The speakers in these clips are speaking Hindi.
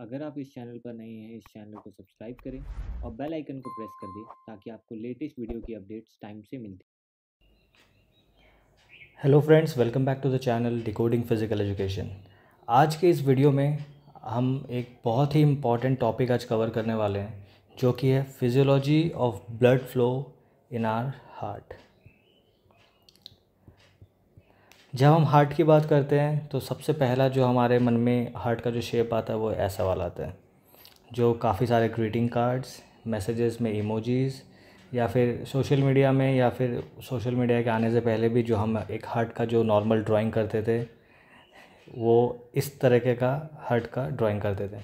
अगर आप इस चैनल पर नए हैं, इस चैनल को सब्सक्राइब करें और बेल आइकन को प्रेस कर दें ताकि आपको लेटेस्ट वीडियो की अपडेट्स टाइम से मिलती। Hello friends, welcome back to the channel decoding physical education. आज के इस वीडियो में हम एक बहुत ही इम्पॉर्टेंट टॉपिक आज कवर करने वाले हैं, जो कि है physiology of blood flow in our heart. जब हम हार्ट की बात करते हैं तो सबसे पहला जो हमारे मन में हार्ट का जो शेप आता है वो ऐसा वाला आता है, जो काफ़ी सारे ग्रीटिंग कार्ड्स, मैसेजेस में इमोजीज़ या फिर सोशल मीडिया में, या फिर सोशल मीडिया के आने से पहले भी जो हम एक हार्ट का जो नॉर्मल ड्राइंग करते थे वो इस तरीके का हार्ट का ड्राइंग करते थे।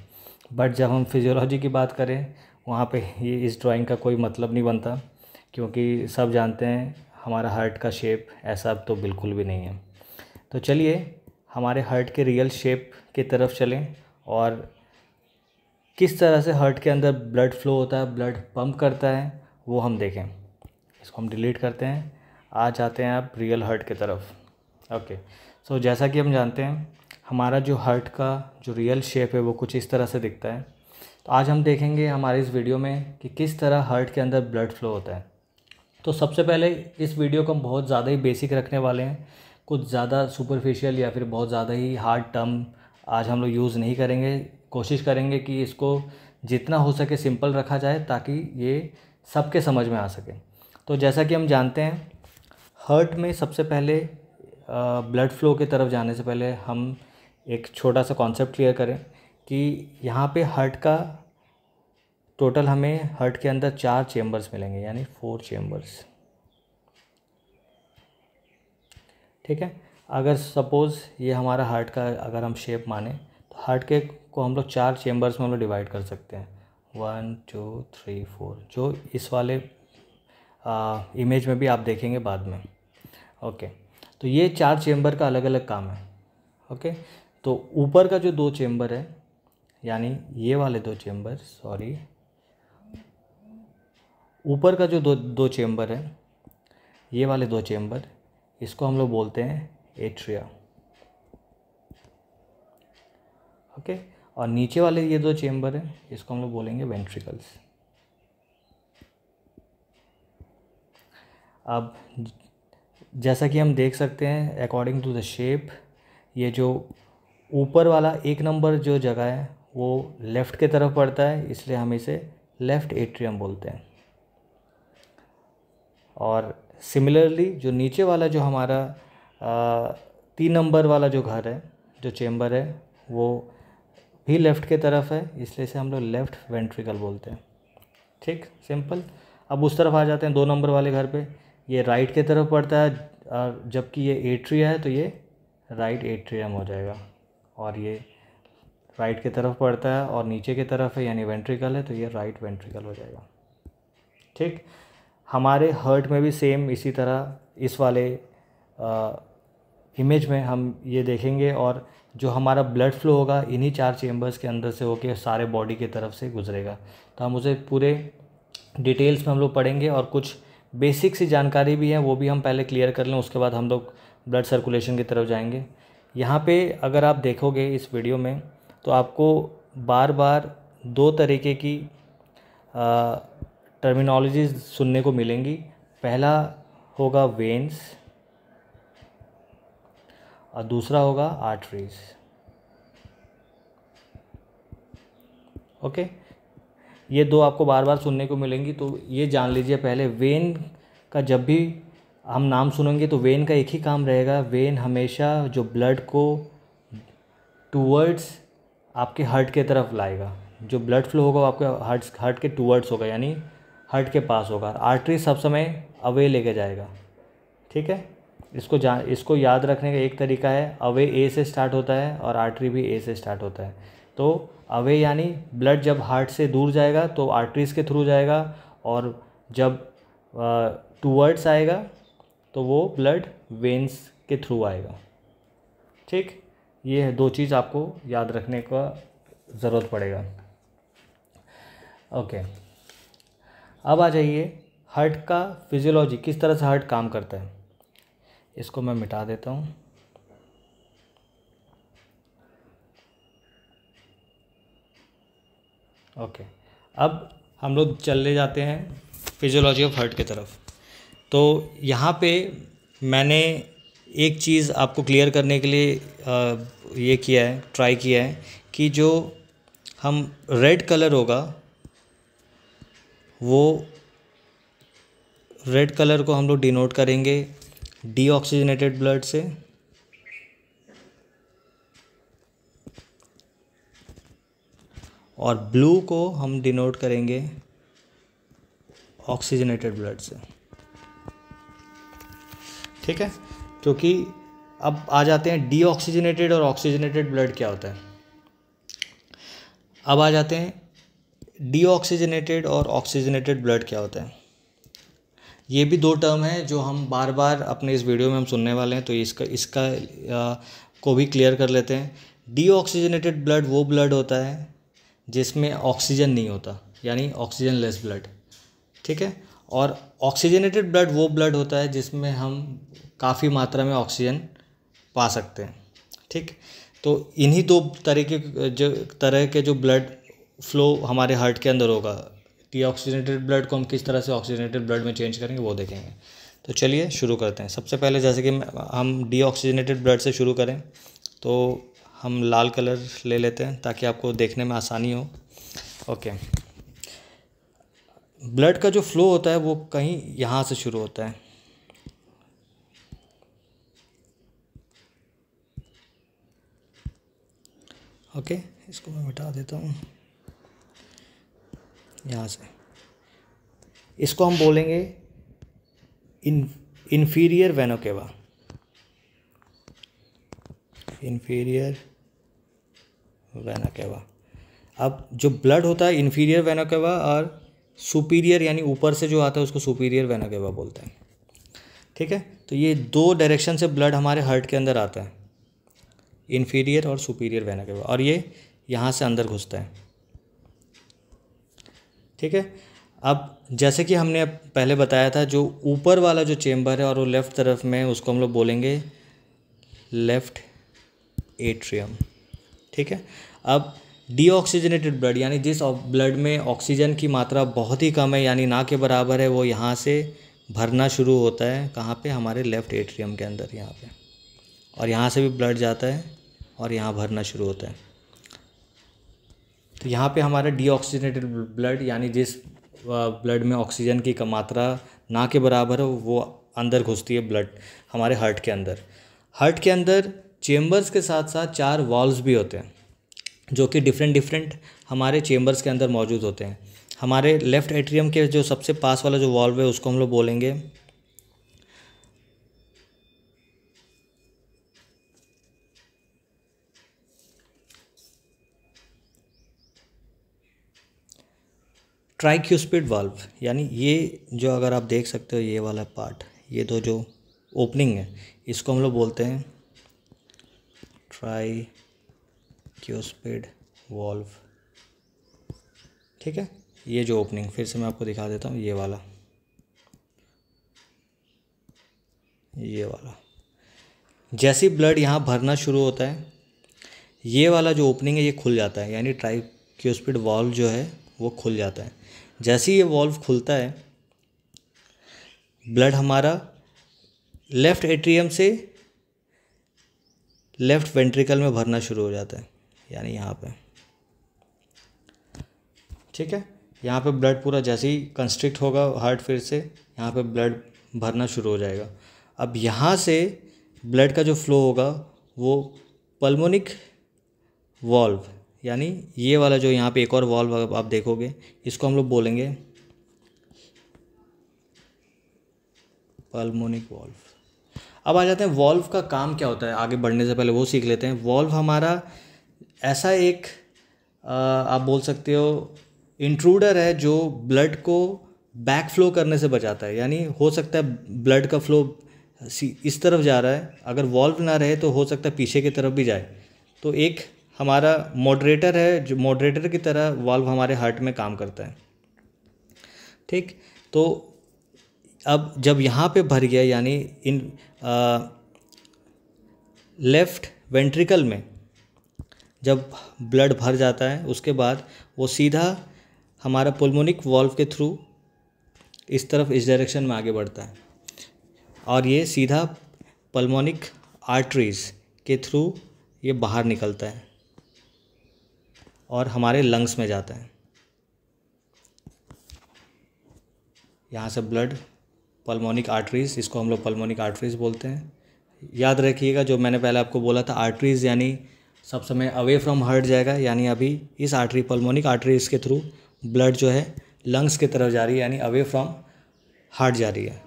बट जब हम फिजियोलॉजी की बात करें वहाँ पे ये इस ड्राइंग का कोई मतलब नहीं बनता, क्योंकि सब जानते हैं हमारा हार्ट का शेप ऐसा तो बिल्कुल भी नहीं है। तो चलिए हमारे हार्ट के रियल शेप की तरफ चलें और किस तरह से हार्ट के अंदर ब्लड फ्लो होता है, ब्लड पंप करता है, वो हम देखें। इसको हम डिलीट करते हैं, आ जाते हैं आप रियल हार्ट की तरफ। ओके, सो जैसा कि हम जानते हैं हमारा जो हार्ट का जो रियल शेप है वो कुछ इस तरह से दिखता है। तो आज हम देखेंगे हमारे इस वीडियो में कि किस तरह हार्ट के अंदर ब्लड फ्लो होता है। तो सबसे पहले इस वीडियो को हम बहुत ज़्यादा ही बेसिक रखने वाले हैं, कुछ ज़्यादा सुपरफिशियल या फिर बहुत ज़्यादा ही हार्ड टर्म आज हम लोग यूज़ नहीं करेंगे। कोशिश करेंगे कि इसको जितना हो सके सिंपल रखा जाए ताकि ये सबके समझ में आ सके। तो जैसा कि हम जानते हैं हार्ट में सबसे पहले ब्लड फ्लो की तरफ जाने से पहले हम एक छोटा सा कॉन्सेप्ट क्लियर करें कि यहाँ पे हार्ट का टोटल हमें हार्ट के अंदर 4 चेम्बर्स मिलेंगे, यानी 4 चेम्बर्स। ठीक है, अगर सपोज़ ये हमारा हार्ट का अगर हम शेप माने तो हार्ट के को हम लोग 4 चेम्बर्स में हम लोग डिवाइड कर सकते हैं, 1 2 3 4, जो इस वाले इमेज में भी आप देखेंगे बाद में। ओके, तो ये 4 चेम्बर का अलग अलग काम है। ओके, तो ऊपर का जो 2 चेम्बर है, यानी ये वाले 2 चेम्बर, सॉरी, ऊपर का जो दो चेम्बर है, ये वाले 2 चेम्बर, इसको हम लोग बोलते हैं एट्रिया। ओके, और नीचे वाले ये 2 चेम्बर हैं, इसको हम लोग बोलेंगे वेंट्रिकल्स। अब जैसा कि हम देख सकते हैं अकॉर्डिंग टू द शेप, ये जो ऊपर वाला 1 नंबर जो जगह है वो लेफ़्ट के तरफ पड़ता है, इसलिए हम इसे लेफ़्ट एट्रियम बोलते हैं। और सिमिलरली जो नीचे वाला जो हमारा 3 नंबर वाला जो घर है, जो चेम्बर है, वो भी लेफ़्ट के तरफ है, इसलिए इसे हम लोग लेफ़्ट वेंट्रिकल बोलते हैं। ठीक, सिंपल। अब उस तरफ आ जाते हैं 2 नंबर वाले घर पे, ये राइट के तरफ पड़ता है, जबकि ये एट्रिया है तो ये राइट एट्रियम हो जाएगा। और ये राइट की तरफ पड़ता है और नीचे की तरफ है यानी वेंट्रिकल है, तो ये राइट वेंट्रिकल हो जाएगा। ठीक, हमारे हार्ट में भी सेम इसी तरह इस वाले इमेज में हम ये देखेंगे, और जो हमारा ब्लड फ्लो होगा इन्हीं 4 चेम्बर्स के अंदर से होके सारे बॉडी की तरफ से गुजरेगा। तो हम उसे पूरे डिटेल्स में हम लोग पढ़ेंगे, और कुछ बेसिक सी जानकारी भी है वो भी हम पहले क्लियर कर लें, उसके बाद हम लोग ब्लड सर्कुलेशन की तरफ जाएंगे। यहाँ पे अगर आप देखोगे इस वीडियो में तो आपको बार बार 2 तरीके की टर्मिनोलॉजीज सुनने को मिलेंगी। पहला होगा वेन्स और दूसरा होगा आर्टरीज। ओके, ये 2 आपको बार बार सुनने को मिलेंगी, तो ये जान लीजिए पहले वेन का जब भी हम नाम सुनेंगे तो वेन का एक ही काम रहेगा, वेन हमेशा जो ब्लड को टूवर्ड्स आपके हार्ट के तरफ लाएगा। जो ब्लड फ्लो होगा वो आपके हार्ट के टूवर्ड्स होगा, यानी हार्ट के पास होगा। आर्टरी सब समय अवे लेके जाएगा। ठीक है, इसको याद रखने का एक तरीका है, अवे ए से स्टार्ट होता है और आर्टरी भी ए से स्टार्ट होता है। तो अवे यानी ब्लड जब हार्ट से दूर जाएगा तो आर्टरीज़ के थ्रू जाएगा, और जब टूवर्ड्स आएगा तो वो ब्लड वेन्स के थ्रू आएगा। ठीक, ये है 2 चीज़ आपको याद रखने का ज़रूरत पड़ेगा। ओके, अब आ जाइए हार्ट का फिजियोलॉजी, किस तरह से हार्ट काम करता है। इसको मैं मिटा देता हूँ। ओके, अब हम लोग चले जाते हैं फिजियोलॉजी ऑफ हार्ट की तरफ। तो यहाँ पे मैंने एक चीज़ आपको क्लियर करने के लिए ये किया है, ट्राई किया है कि जो हम रेड कलर होगा वो रेड कलर को हम लोग डिनोट करेंगे डीऑक्सीजनेटेड ब्लड से, और ब्लू को हम डिनोट करेंगे ऑक्सीजनेटेड ब्लड से। ठीक है, क्योंकि अब आ जाते हैं डीऑक्सीजनेटेड और ऑक्सीजनेटेड ब्लड क्या होता है। अब आ जाते हैं डीऑक्सीजनेटेड और ऑक्सीजनेटेड ब्लड क्या होता है। ये भी दो टर्म है जो हम बार बार अपने इस वीडियो में हम सुनने वाले हैं, तो इसका को भी क्लियर कर लेते हैं। डीऑक्सीजनेटेड ब्लड वो ब्लड होता है जिसमें ऑक्सीजन नहीं होता, यानी ऑक्सीजन लेस ब्लड। ठीक है, और ऑक्सीजनेटेड ब्लड वो ब्लड होता है जिसमें हम काफ़ी मात्रा में ऑक्सीजन पा सकते हैं। ठीक, तो इन्हीं दो तरह के जो ब्लड फ्लो हमारे हार्ट के अंदर होगा, डीऑक्सीजनेटेड ब्लड को हम किस तरह से ऑक्सीजनेटेड ब्लड में चेंज करेंगे वो देखेंगे। तो चलिए शुरू करते हैं। सबसे पहले जैसे कि हम डीऑक्सीजनेटेड ब्लड से शुरू करें तो हम लाल कलर ले लेते हैं ताकि आपको देखने में आसानी हो। ओके, ब्लड का जो फ्लो होता है वो कहीं यहाँ से शुरू होता है। ओके, इसको मैं मिटा देता हूँ यहाँ से। इसको हम बोलेंगे inferior vena cava, inferior vena cava. अब जो ब्लड होता है इन्फीरियर वेना केवा और सुपीरियर यानी ऊपर से जो आता है उसको सुपीरियर वेना केवा बोलते हैं। ठीक है, तो ये दो डायरेक्शन से ब्लड हमारे हार्ट के अंदर आता है, इन्फीरियर और सुपीरियर वेना केवा, और ये यहाँ से अंदर घुसता है। ठीक है, अब जैसे कि हमने पहले बताया था, जो ऊपर वाला जो चेम्बर है और वो लेफ़्ट तरफ में, उसको हम लोग बोलेंगे लेफ़्ट एट्रियम। ठीक है, अब डीऑक्सीजनेटेड ब्लड यानी जिस ब्लड में ऑक्सीजन की मात्रा बहुत ही कम है यानी ना के बराबर है, वो यहाँ से भरना शुरू होता है। कहाँ पे? हमारे लेफ़्ट एट्रियम के अंदर, यहाँ पे, और यहाँ से भी ब्लड जाता है और यहाँ भरना शुरू होता है। तो यहाँ पे हमारा डीऑक्सीजनेटेड ब्लड यानी जिस ब्लड में ऑक्सीजन की मात्रा ना के बराबर हो वो अंदर घुसती है ब्लड हमारे हार्ट के अंदर। हार्ट के अंदर चेम्बर्स के साथ साथ 4 वॉल्व्स भी होते हैं जो कि डिफरेंट हमारे चेम्बर्स के अंदर मौजूद होते हैं। हमारे लेफ़्ट एट्रियम के जो सबसे पास वाला जो वॉल्व है उसको हम लोग बोलेंगे ट्राइक्यूस्पिड वाल्व, यानी ये जो अगर आप देख सकते हो ये वाला पार्ट, ये दो जो ओपनिंग है इसको हम लोग बोलते हैं ट्राइक्यूस्पिड वाल्व। ठीक है, ये जो ओपनिंग, फिर से मैं आपको दिखा देता हूँ, ये वाला जैसे ब्लड यहाँ भरना शुरू होता है ये वाला जो ओपनिंग है ये खुल जाता है, यानी ट्राइक्यूस्पिड वाल्व जो है वो खुल जाता है। जैसे ही ये वाल्व खुलता है ब्लड हमारा लेफ़्ट एट्रियम से लेफ़्ट वेंट्रिकल में भरना शुरू हो जाता है, यानी यहाँ पे। ठीक है, यहाँ पे ब्लड पूरा जैसे ही कंस्ट्रिक्ट होगा हार्ट, फिर से यहाँ पे ब्लड भरना शुरू हो जाएगा। अब यहाँ से ब्लड का जो फ्लो होगा वो पल्मोनिक वॉल्व, यानी ये वाला जो यहाँ पे एक और वॉल्व आप देखोगे इसको हम लोग बोलेंगे पल्मोनिक वॉल्व। अब आ जाते हैं वॉल्व का काम क्या होता है, आगे बढ़ने से पहले वो सीख लेते हैं। वॉल्व हमारा ऐसा एक आप बोल सकते हो इंट्रूडर है जो ब्लड को बैक फ्लो करने से बचाता है। यानी हो सकता है ब्लड का फ्लो इस तरफ जा रहा है, अगर वॉल्व ना रहे तो हो सकता है पीछे की तरफ भी जाए। तो एक हमारा मॉडरेटर है जो मॉडरेटर की तरह वॉल्व हमारे हार्ट में काम करता है। ठीक, तो अब जब यहाँ पे भर गया यानी इन लेफ़्ट वेंट्रिकल में जब ब्लड भर जाता है उसके बाद वो सीधा हमारा पुल्मोनिक वॉल्व के थ्रू इस तरफ इस डायरेक्शन में आगे बढ़ता है और ये सीधा पल्मोनिक आर्टरीज के थ्रू ये बाहर निकलता है और हमारे लंग्स में जाता है। यहाँ से ब्लड पल्मोनिक आर्टरीज, इसको हम लोग पल्मोनिक आर्टरीज बोलते हैं। याद रखिएगा जो मैंने पहले आपको बोला था, आर्टरीज यानी सब समय अवे फ्रॉम हार्ट जाएगा, यानी अभी इस आर्टरी पल्मोनिक आर्टरीज के थ्रू ब्लड जो है लंग्स की तरफ जा रही है, यानी अवे फ्रॉम हार्ट जा रही है।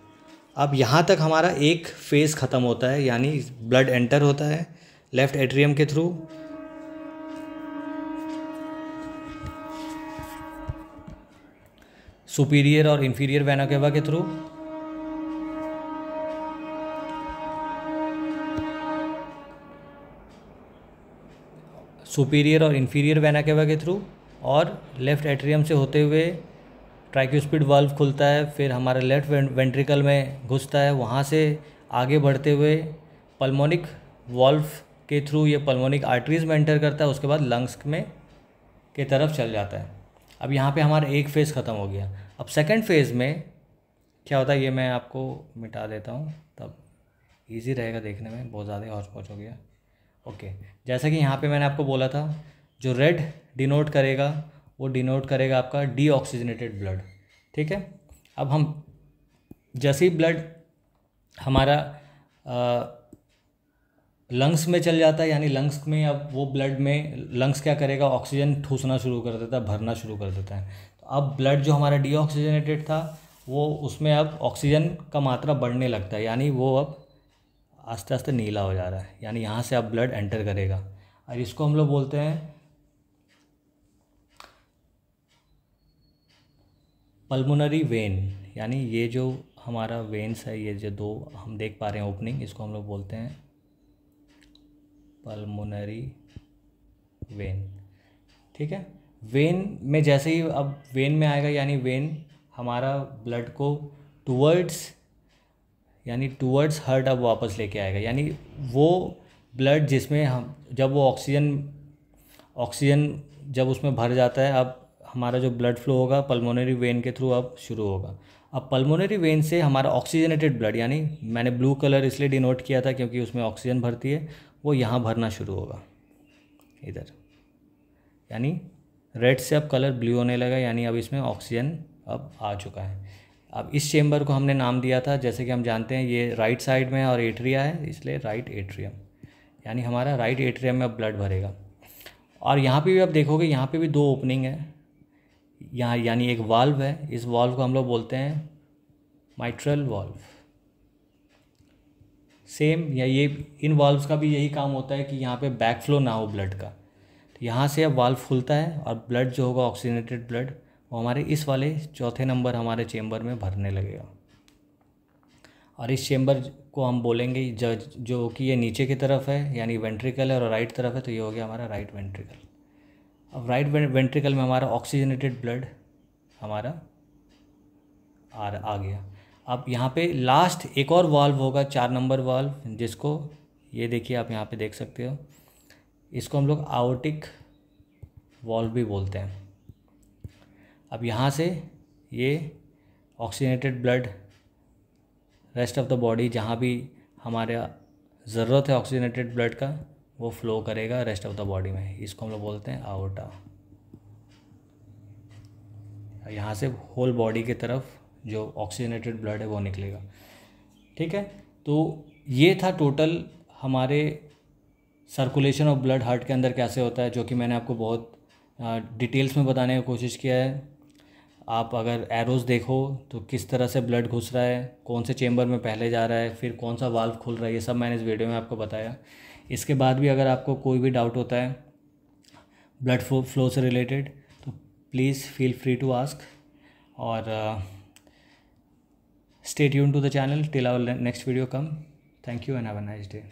अब यहाँ तक हमारा एक फेज़ ख़त्म होता है, यानी ब्लड एंटर होता है लेफ़्ट एट्रियम के थ्रू, सुपीरियर और इंफीरियर वेना केवा के थ्रू, सुपीरियर और इंफीरियर वेना केवा के थ्रू, और लेफ़्ट एट्रियम से होते हुए ट्राइक्यूस्पिड वाल्व खुलता है, फिर हमारे लेफ़्ट वेंट्रिकल में घुसता है, वहाँ से आगे बढ़ते हुए पल्मोनिक वाल्व के थ्रू ये पल्मोनिक आर्टरीज में एंटर करता है, उसके बाद लंग्स में के तरफ चल जाता है। अब यहाँ पे हमारा एक फेज़ ख़त्म हो गया। अब सेकंड फेज़ में क्या होता है ये मैं आपको मिटा देता हूँ, तब इजी रहेगा देखने में, बहुत ज़्यादा हौच पौच हो गया। ओके, जैसा कि यहाँ पे मैंने आपको बोला था, जो रेड डिनोट करेगा वो डिनोट करेगा आपका डीऑक्सीजनेटेड ब्लड। ठीक है, अब हम जैसे ही ब्लड हमारा लंग्स में चल जाता है, यानी लंग्स में अब वो ब्लड में लंग्स क्या करेगा, ऑक्सीजन ठूसना शुरू कर देता है, भरना शुरू कर देता है। तो अब ब्लड जो हमारा डीऑक्सीजनेटेड था वो उसमें अब ऑक्सीजन का मात्रा बढ़ने लगता है, यानी वो अब आस्ते आस्ते नीला हो जा रहा है, यानी यहाँ से अब ब्लड एंटर करेगा। और इसको हम लोग बोलते हैं पल्मोनरी वेन, यानी ये जो हमारा वेन्स है, ये जो दो हम देख पा रहे हैं ओपनिंग, इसको हम लोग बोलते हैं पल्मोनरी वेन। ठीक है, वेन में जैसे ही अब वेन में आएगा, यानी वेन हमारा ब्लड को टूवर्ड्स हार्ट अब वापस लेके आएगा, यानी वो ब्लड जिसमें हम जब वो ऑक्सीजन जब उसमें भर जाता है, अब हमारा जो ब्लड फ्लो होगा पल्मोनरी वेन के थ्रू अब शुरू होगा। अब पल्मोनरी वेन से हमारा ऑक्सीजनेटेड ब्लड, यानी मैंने ब्लू कलर इसलिए डिनोट किया था क्योंकि उसमें ऑक्सीजन भरती है, वो यहाँ भरना शुरू होगा इधर, यानी रेड से अब कलर ब्लू होने लगा, यानी अब इसमें ऑक्सीजन अब आ चुका है। अब इस चेम्बर को हमने नाम दिया था, जैसे कि हम जानते हैं ये राइट साइड में है और एट्रिया है, इसलिए राइट एट्रियम, यानी हमारा राइट एट्रियम में अब ब्लड भरेगा। और यहाँ पे भी आप देखोगे, यहाँ पे भी दो ओपनिंग है, यहाँ यानी एक वाल्व है, इस वाल्व को हम लोग बोलते हैं माइट्रल वाल्व। सेम या ये इन वाल्व्स का भी यही काम होता है कि यहाँ पे बैक फ्लो ना हो ब्लड का, तो यहाँ से अब वाल्व खुलता है और ब्लड जो होगा ऑक्सीजनेटेड ब्लड वो हमारे इस वाले चौथे नंबर हमारे चेम्बर में भरने लगेगा। और इस चेम्बर को हम बोलेंगे जो कि ये नीचे की तरफ है, यानी वेंट्रिकल है, और राइट तरफ है, तो ये हो गया हमारा राइट वेंट्रिकल। अब राइट वेंट्रिकल में हमारा ऑक्सीजनेटेड ब्लड हमारा आ गया। अब यहाँ पे लास्ट एक और वाल्व होगा, 4 नंबर वाल्व, जिसको ये देखिए आप यहाँ पे देख सकते हो, इसको हम लोग आयोटिक वाल्व भी बोलते हैं। अब यहाँ से ये oxygenated blood rest of the body, जहाँ भी हमारे ज़रूरत है ऑक्सीजनेटेड ब्लड का, वो फ्लो करेगा रेस्ट ऑफ द बॉडी में, इसको हम लोग बोलते हैं आयोटा। यहाँ से होल बॉडी की तरफ जो ऑक्सीजनेटेड ब्लड है वो निकलेगा। ठीक है, तो ये था टोटल हमारे सर्कुलेशन ऑफ ब्लड हार्ट के अंदर कैसे होता है, जो कि मैंने आपको बहुत डिटेल्स में बताने की कोशिश किया है। आप अगर एरोज़ देखो तो किस तरह से ब्लड घुस रहा है, कौन से चेम्बर में पहले जा रहा है, फिर कौन सा वाल्व खुल रहा है, ये सब मैंने इस वीडियो में आपको बताया। इसके बाद भी अगर आपको कोई भी डाउट होता है ब्लड फ्लो से रिलेटेड, तो please feel free to ask, और stay tuned to the channel till our next video come. Thank you and have a nice day.